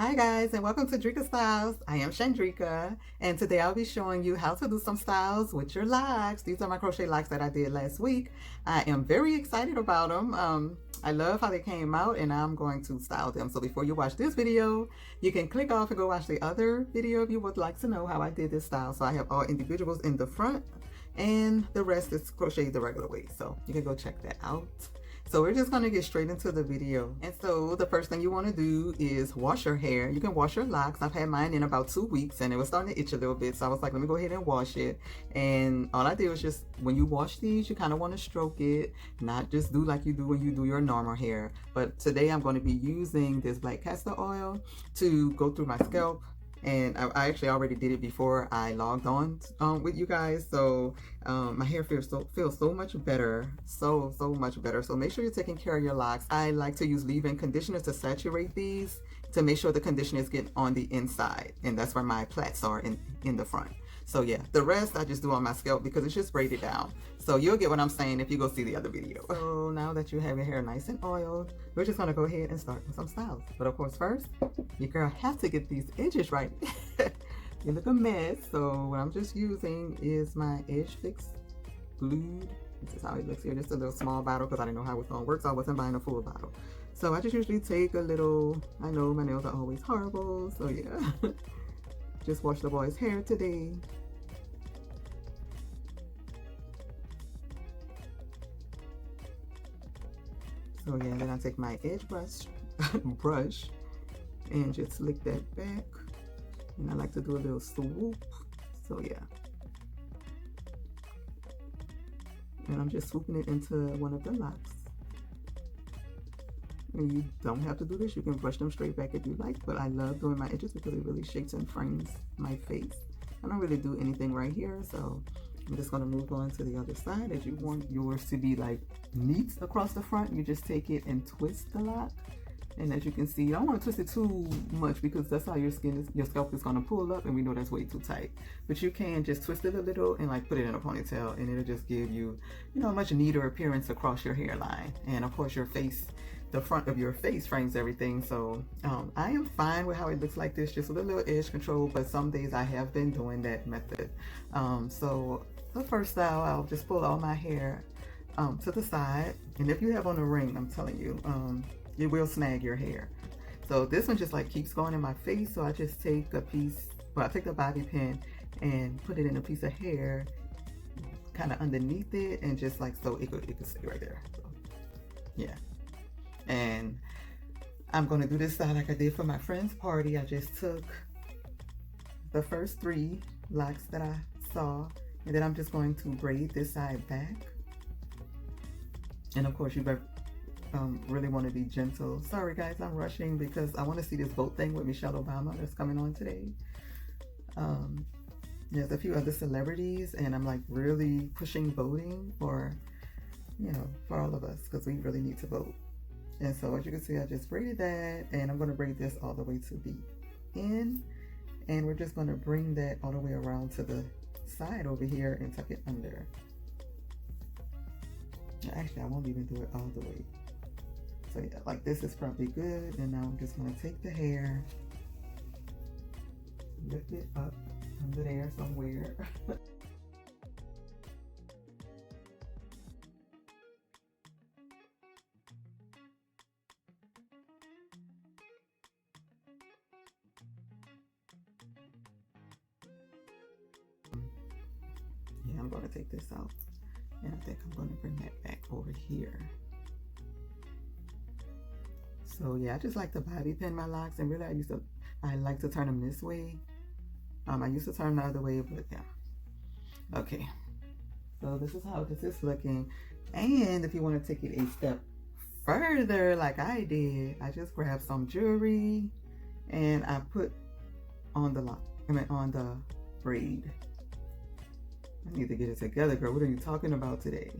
Hi guys, and welcome to Drika Styles. I am Shandrika, and today I'll be showing you how to do some styles with your locks. These are my crochet locks that I did last week. I am very excited about them. I love how they came out, and I'm going to style them. So before you watch this video, you can click off and go watch the other video if you would like to know how I did this style. So I have all individuals in the front, and the rest is crocheted the regular way. So you can go check that out. So we're just going to get straight into the video. And so the first thing you want to do is wash your hair. You can wash your locks. I've had mine in about 2 weeks and it was starting to itch a little bit. So I was like, let me go ahead and wash it. And all I did was just, when you wash these, you kind of want to stroke it, not just do like you do when you do your normal hair. But today I'm going to be using this black castor oil to go through my scalp. And I actually already did it before I logged on with you guys. So my hair feels so much better, so much better. So make sure you're taking care of your locks. I like to use leave-in conditioner to saturate these to make sure the conditioner is getting on the inside, and that's where my plaits are in the front. So yeah, the rest I just do on my scalp because it's just braided down. So you'll get what I'm saying if you go see the other video. So now that you have your hair nice and oiled, we're just gonna go ahead and start with some styles. But of course first, your girl has to get these edges right. You look a mess. So what I'm just using is my Edge Fix glued. This is how it looks here. Just a little small bottle because I didn't know how it's gonna work, so I wasn't buying a full bottle. So I just usually take a little, I know my nails are always horrible, so yeah. Just wash the boy's hair today. So yeah, then I take my edge brush and just slick that back. And I like to do a little swoop. So yeah. And I'm just swooping it into one of the locks. And you don't have to do this. You can brush them straight back if you like, but I love doing my edges because it really shapes and frames my face. I don't really do anything right here, so I'm just gonna move on to the other side. As you want yours to be like neat across the front, you just take it and twist the lock. And as you can see, you don't want to twist it too much because that's how your scalp is gonna pull up, and we know that's way too tight. But you can just twist it a little and like put it in a ponytail, and it'll just give you, you know, a much neater appearance across your hairline. And of course your face, the front of your face frames everything. So I am fine with how it looks like this, just with a little edge control, but some days I have been doing that method. So the first style, I'll just pull all my hair to the side, and if you have on a ring, I'm telling you, it will snag your hair. So this one just like keeps going in my face, so I just take a piece, well, I take the bobby pin and put it in a piece of hair kind of underneath it, and just like so it could stay right there. So yeah. And I'm gonna do this style like I did for my friend's party. I just took the first 3 locks that I saw, and then I'm just going to braid this side back. And of course you really want to be gentle. Sorry guys, I'm rushing because I want to see this vote thing with Michelle Obama that's coming on today. There's a few other celebrities, and I'm like really pushing voting for, you know, for all of us, because we really need to vote. And so as you can see, I just braided that, and I'm going to braid this all the way to the end, and we're just going to bring that all the way around to the side over here and tuck it under. Actually, I won't even do it all the way. So yeah, like this is probably good. And now I'm just going to take the hair, lift it up under there somewhere. Yeah, I'm going to take this out, and I think I'm going to bring that back over here. So yeah, I just like to bobby pin my locks, and really I like to turn them this way. I used to turn the other way, but yeah. Okay, so this is how this is looking. And if you want to take it a step further like I did, I just grabbed some jewelry and I put on the lock, on the braid. I need to get it together, girl. What are you talking about today?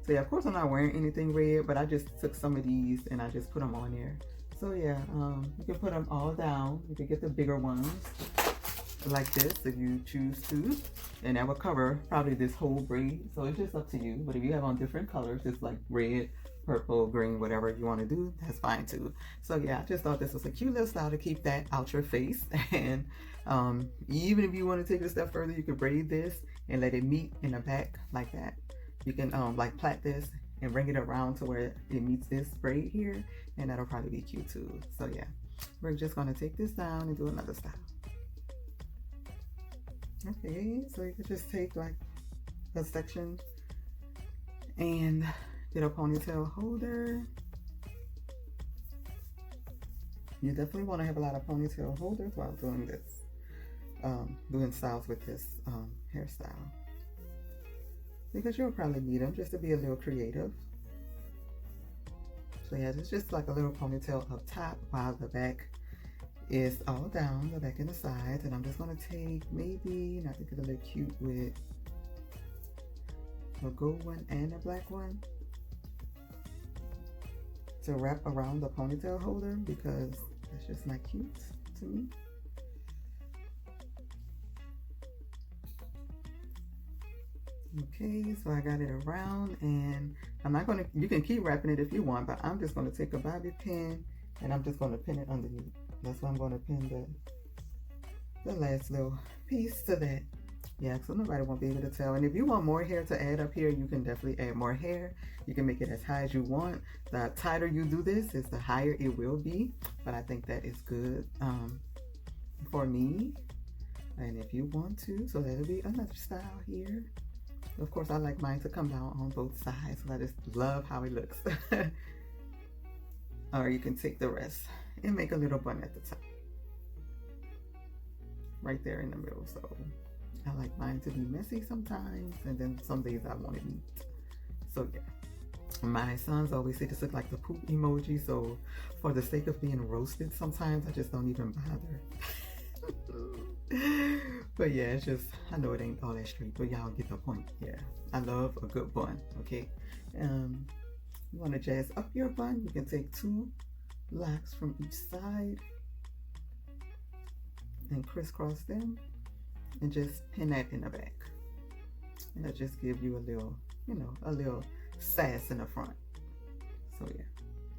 So yeah, of course I'm not wearing anything red, but I just took some of these and I just put them on there. So yeah, you can put them all down. You can get the bigger ones like this if you choose to, and that will cover probably this whole braid. So it's just up to you. But if you have on different colors, it's like red purple, green, whatever you want to do, that's fine too. So yeah, I just thought this was a cute little style to keep that out your face. And even if you want to take it a step further, you could braid this and let it meet in the back like that. You can like plait this and bring it around to where it meets this braid here, and that'll probably be cute too. So yeah, we're just going to take this down and do another style. Okay, so you could just take like a section and get a ponytail holder. You definitely want to have a lot of ponytail holders while doing this, doing styles with this hairstyle, because you'll probably need them just to be a little creative. So yeah, it's just like a little ponytail up top while the back is all down, the back and the sides. And I'm just going to take maybe, and I think it'll look cute with a gold one and a black one to wrap around the ponytail holder, because that's just not cute to me. Okay, so I got it around, and I'm not going to, you can keep wrapping it if you want, but I'm just going to take a bobby pin and I'm just going to pin it underneath. That's why I'm going to pin the last little piece to that. Yeah, so nobody won't be able to tell. And if you want more hair to add up here, you can definitely add more hair. You can make it as high as you want. The tighter you do this is the higher it will be, but I think that is good for me. And if you want to, so that'll be another style here. Of course, I like mine to come down on both sides, so I just love how it looks. Or you can take the rest and make a little bun at the top, right there in the middle. So I like mine to be messy sometimes, and then some days I want it neat. So yeah, my sons always say this look like the poop emoji, so for the sake of being roasted, sometimes I just don't even bother. But yeah, it's just, I know it ain't all that straight, but y'all get the point. Yeah, I love a good bun. Okay, you want to jazz up your bun, you can take 2 locks from each side and crisscross them and just pin that in the back, and that just give you a little, you know, a little sass in the front. So yeah,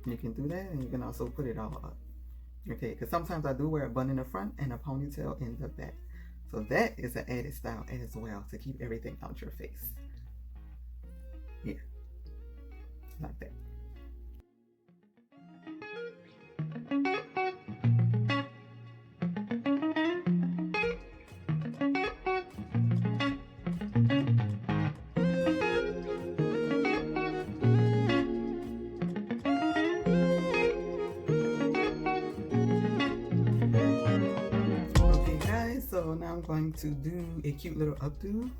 you can do that, and you can also put it all up. Okay, because sometimes I do wear a bun in the front and a ponytail in the back. So that is an added style as well, to keep everything out your face. Yeah, like that. So now I'm going to do a cute little updo.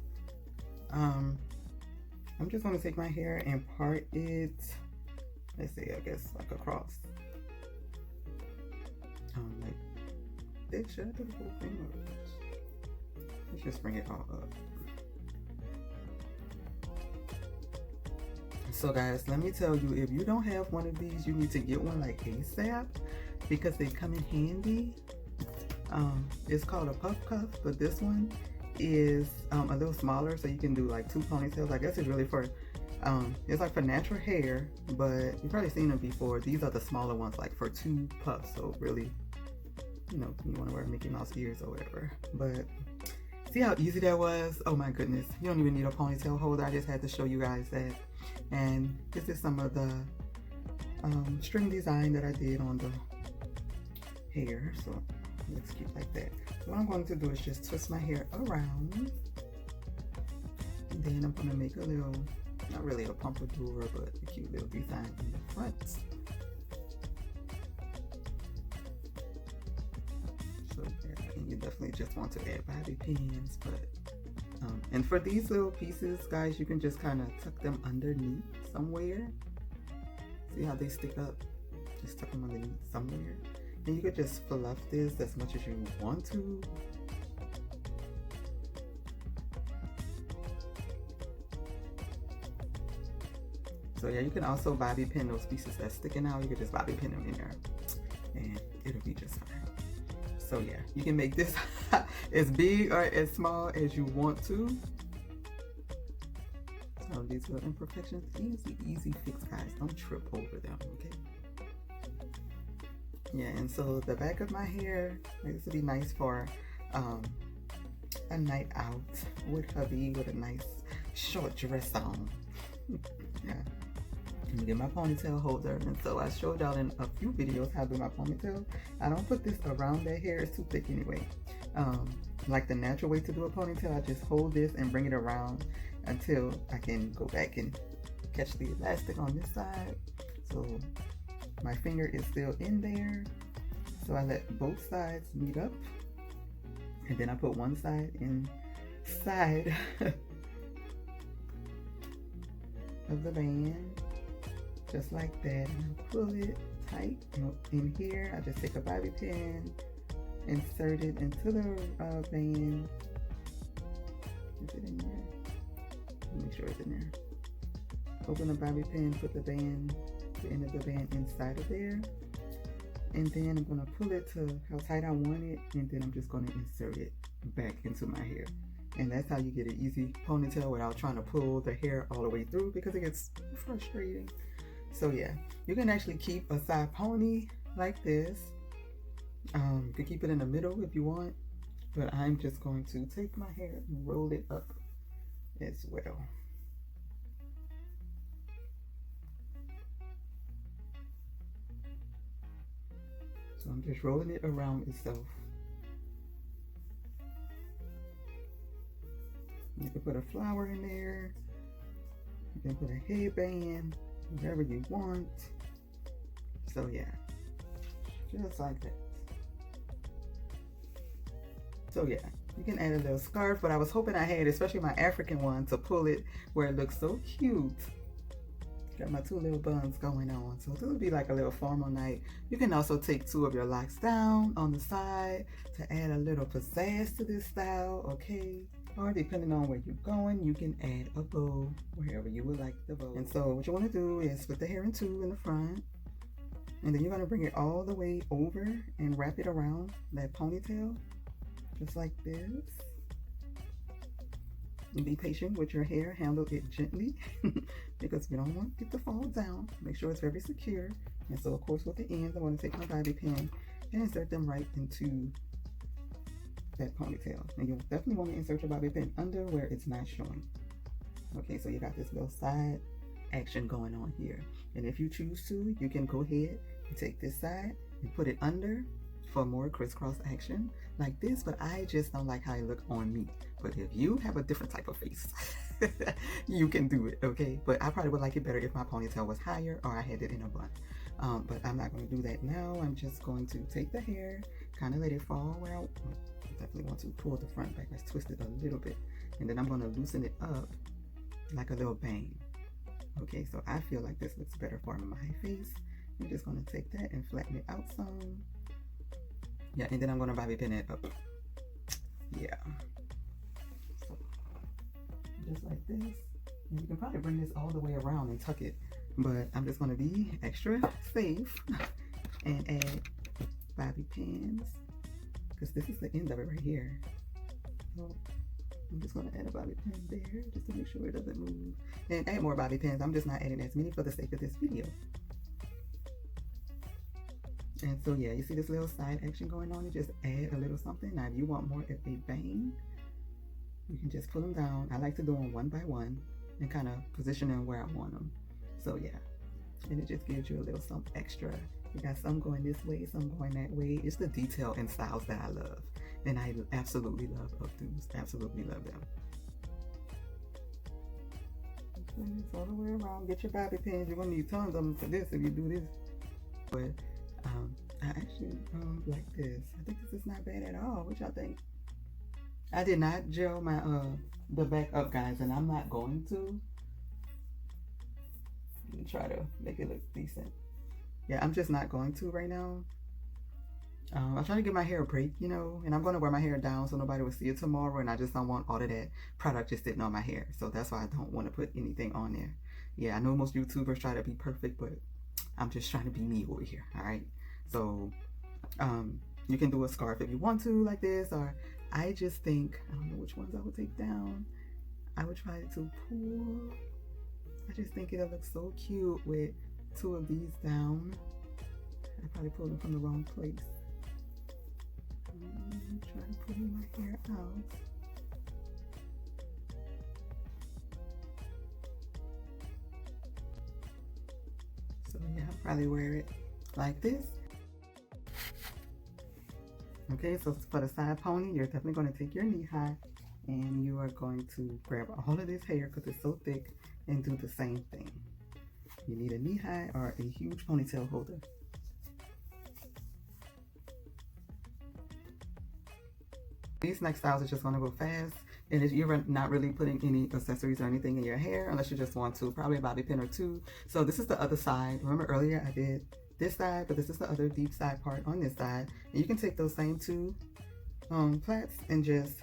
I'm just going to take my hair and part it, let's say, I guess like across. Like this. Should I do the whole thing? Let's just bring it all up. So guys, let me tell you, if you don't have one of these, you need to get one like ASAP, because they come in handy. It's called a puff cuff, but this one is a little smaller, so you can do like 2 ponytails. I guess it's really for it's like for natural hair, but you've probably seen them before. These are the smaller ones, like for 2 puffs. So really, you know, you want to wear Mickey Mouse ears or whatever. But see how easy that was? Oh my goodness, you don't even need a ponytail holder. I just had to show you guys that. And this is some of the string design that I did on the hair. So looks cute like that. So what I'm going to do is just twist my hair around, and then I'm going to make a little, not really a pompadour, but a cute little design in the front. So yeah, and you definitely just want to add bobby pins, but and for these little pieces, guys, you can just kind of tuck them underneath somewhere. See how they stick up? Just tuck them underneath somewhere. And you could just fluff this as much as you want to. So yeah, you can also bobby pin those pieces that's sticking out. You could just bobby pin them in there, and it'll be just fine. So yeah, you can make this as big or as small as you want to. So of these little imperfections. Easy fix, guys. Don't trip over them, okay? Yeah, and so the back of my hair, this would be nice for a night out with hubby with a nice short dress on. Yeah. Let me get my ponytail holder, and so I showed y'all in a few videos how to do my ponytail. I don't put this around that hair, it's too thick anyway. Like the natural way to do a ponytail, I just hold this and bring it around until I can go back and catch the elastic on this side. So my finger is still in there, so I let both sides meet up, and then I put one side inside of the band, just like that, and pull it tight. In here, I just take a bobby pin, insert it into the band. Is it in there? Make sure it's in there. Open the bobby pin, put the end of the band inside of there, and then I'm gonna pull it to how tight I want it, and then I'm just gonna insert it back into my hair. And that's how you get an easy ponytail without trying to pull the hair all the way through, because it gets frustrating. So yeah, you can actually keep a side pony like this. You can keep it in the middle if you want, but I'm just going to take my hair and roll it up as well. So I'm just rolling it around itself. You can put a flower in there. You can put a headband, whatever you want. So yeah, just like that. So yeah, you can add a little scarf, but I was hoping I had, especially my African one, to pull it where it looks so cute. Got my two little buns going on, so this would be like a little formal night. You can also take two of your locks down on the side to add a little pizzazz to this style, okay? Or depending on where you're going, you can add a bow wherever you would like the bow. And so what you want to do is split the hair in two in the front, and then you're going to bring it all the way over and wrap it around that ponytail, just like this. And be patient with your hair, handle it gently because you don't want it to fall down. Make sure it's very secure. And so of course with the ends, I want to take my bobby pin and insert them right into that ponytail. And you'll definitely want to insert your bobby pin under where it's not showing. Okay, so you got this little side action going on here. And if you choose to, you can go ahead and take this side and put it under for more crisscross action like this, but I just don't like how it look on me. But if you have a different type of face, you can do it, okay? But I probably would like it better if my ponytail was higher or I had it in a bun. But I'm not going to do that now. I'm just going to take the hair, kind of let it fall where I definitely want to pull the front back. Let's twist it a little bit. And then I'm going to loosen it up like a little bang. Okay, so I feel like this looks better for my face. I'm just going to take that and flatten it out some. Yeah, and then I'm going to bobby pin it up. Yeah. So, just like this. And you can probably bring this all the way around and tuck it. But I'm just going to be extra safe and add bobby pins, because this is the end of it right here. So I'm just going to add a bobby pin there just to make sure it doesn't move. And add more bobby pins. I'm just not adding as many for the sake of this video. And so yeah, you see this little side action going on? You just add a little something. Now if you want more of a bang, you can just pull them down. I like to do them one by one and kind of position them where I want them. So yeah, and it just gives you a little something extra. You got some going this way, some going that way. It's the detail and styles that I love. And I absolutely love UPDO'S. Absolutely love them. Just bring this all the way around. Get your bobby pins. You're going to need tons of them for this if you do this. But I actually like this. I think this is not bad at all. What y'all think? I did not gel my the back up, guys, and I'm not going to. Let me try to make it look decent. Yeah, I'm just not going to right now. I'm trying to give my hair a break, you know, and I'm going to wear my hair down so nobody will see it tomorrow, and I just don't want all of that product just sitting on my hair. So that's why I don't want to put anything on there. Yeah, I know most YouTubers try to be perfect, but I'm just trying to be me over here, all right? So you can do a scarf if you want to, like this, or I just think, I don't know which ones I would take down. I would try to pull I just think it'll look so cute with two of these down. I probably pulled them from the wrong place. I'm trying to pull my hair out. So yeah, I'll probably wear it like this. Okay, so for the side pony, you're definitely going to take your knee high and you are going to grab all of this hair because it's so thick and do the same thing. You need a knee high or a huge ponytail holder. These next styles are just going to go fast, and you're not really putting any accessories or anything in your hair unless you just want to, probably a bobby pin or two. So this is the other side. Remember earlier I did this side, but this is the other deep side part on this side. And you can take those same two plaits and just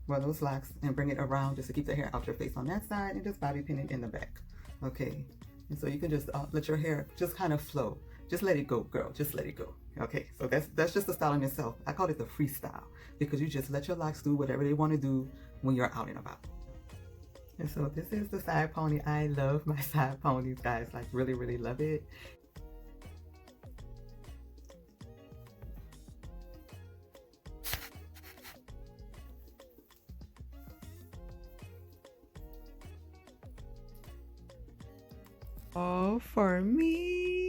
wear those locks and bring it around just to keep the hair out your face on that side and just bobby pin it in the back. Okay, and so you can just let your hair just kind of flow. Just let it go, girl. Just let it go. Okay, so that's just the style in itself. I call it the freestyle because you just let your locks do whatever they want to do when you're out and about. And so this is the side pony. I love my side ponies, guys. Like really, really love it. All for me.